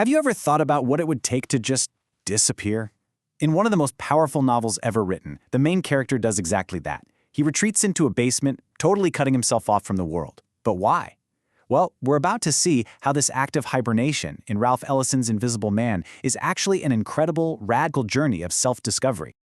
Have you ever thought about what it would take to just disappear? In one of the most powerful novels ever written, the main character does exactly that. He retreats into a basement, totally cutting himself off from the world. But why? Well, we're about to see how this act of hibernation in Ralph Ellison's Invisible Man is actually an incredible, radical journey of self-discovery.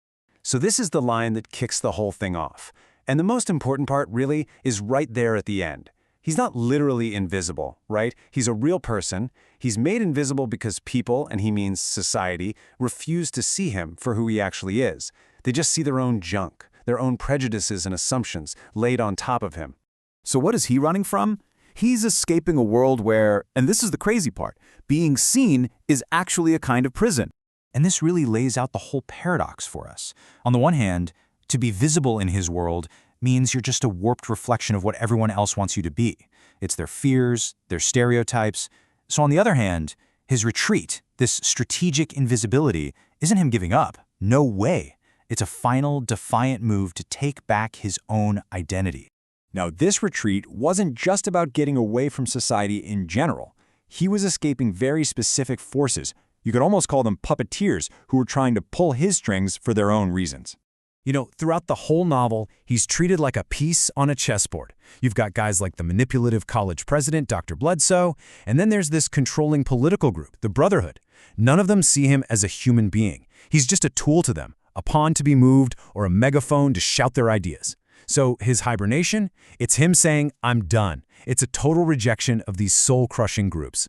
So this is the line that kicks the whole thing off. And the most important part, really, is right there at the end. He's not literally invisible, right? He's a real person. He's made invisible because people, and he means society, refuse to see him for who he actually is. They just see their own junk, their own prejudices and assumptions laid on top of him. So what is he running from? He's escaping a world where, and this is the crazy part, being seen is actually a kind of prison. And this really lays out the whole paradox for us. On the one hand, to be visible in his world means you're just a warped reflection of what everyone else wants you to be. It's their fears, their stereotypes. So on the other hand, his retreat, this strategic invisibility, isn't him giving up. No way. It's a final, defiant move to take back his own identity. Now, this retreat wasn't just about getting away from society in general. He was escaping very specific forces. You could almost call them puppeteers who were trying to pull his strings for their own reasons. You know, throughout the whole novel, he's treated like a piece on a chessboard. You've got guys like the manipulative college president, Dr. Bledsoe, and then there's this controlling political group, the Brotherhood. None of them see him as a human being. He's just a tool to them, a pawn to be moved or a megaphone to shout their ideas. So his hibernation, it's him saying, I'm done. It's a total rejection of these soul-crushing groups.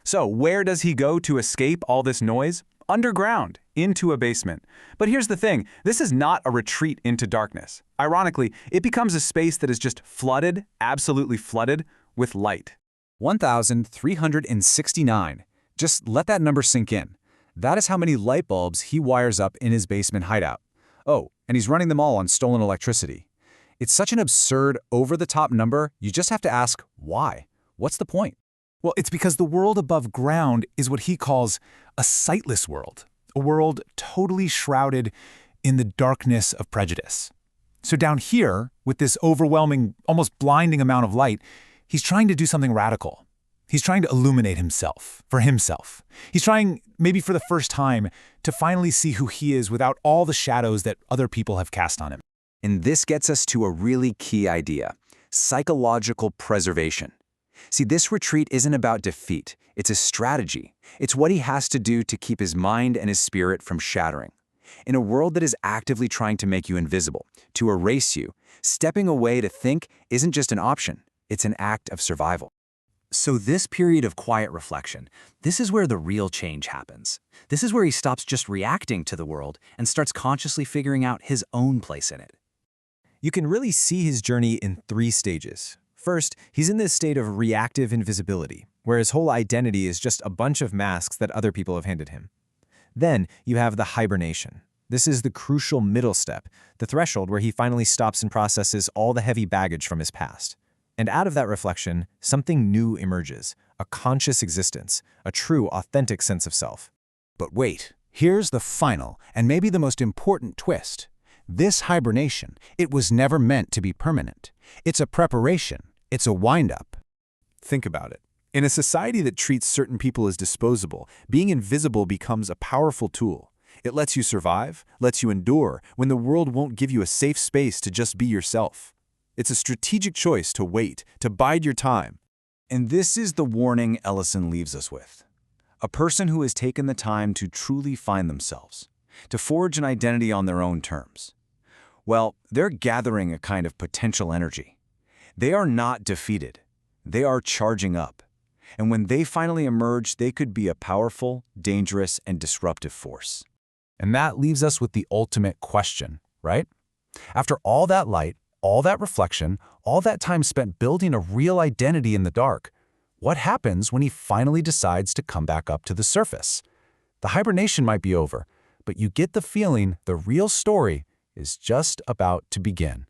So where does he go to escape all this noise? Underground, into a basement. But here's the thing, this is not a retreat into darkness. Ironically, it becomes a space that is just flooded, absolutely flooded, with light. 1,369. Just let that number sink in. That is how many light bulbs he wires up in his basement hideout. Oh, and he's running them all on stolen electricity. It's such an absurd, over-the-top number, you just have to ask, why? What's the point? Well, it's because the world above ground is what he calls a sightless world, a world totally shrouded in the darkness of prejudice. So down here, with this overwhelming, almost blinding amount of light, he's trying to do something radical. He's trying to illuminate himself, for himself. He's trying, maybe for the first time, to finally see who he is without all the shadows that other people have cast on him. And this gets us to a really key idea: psychological preservation. See, this retreat isn't about defeat. It's a strategy. It's what he has to do to keep his mind and his spirit from shattering. In a world that is actively trying to make you invisible, to erase you, stepping away to think isn't just an option. It's an act of survival. So this period of quiet reflection, this is where the real change happens. This is where he stops just reacting to the world and starts consciously figuring out his own place in it. You can really see his journey in 3 stages. First, he's in this state of reactive invisibility, where his whole identity is just a bunch of masks that other people have handed him. Then you have the hibernation. This is the crucial middle step, the threshold where he finally stops and processes all the heavy baggage from his past. And out of that reflection, something new emerges, a conscious existence, a true, authentic sense of self. But wait, here's the final, and maybe the most important twist. This hibernation, it was never meant to be permanent. It's a preparation. It's a wind-up. Think about it. In a society that treats certain people as disposable, being invisible becomes a powerful tool. It lets you survive, lets you endure, when the world won't give you a safe space to just be yourself. It's a strategic choice to wait, to bide your time. And this is the warning Ellison leaves us with. A person who has taken the time to truly find themselves, to forge an identity on their own terms. Well, they're gathering a kind of potential energy. They are not defeated. They are charging up. And when they finally emerge, they could be a powerful, dangerous, and disruptive force. And that leaves us with the ultimate question, right? After all that light, all that reflection, all that time spent building a real identity in the dark, what happens when he finally decides to come back up to the surface? The hibernation might be over, but you get the feeling the real story is just about to begin.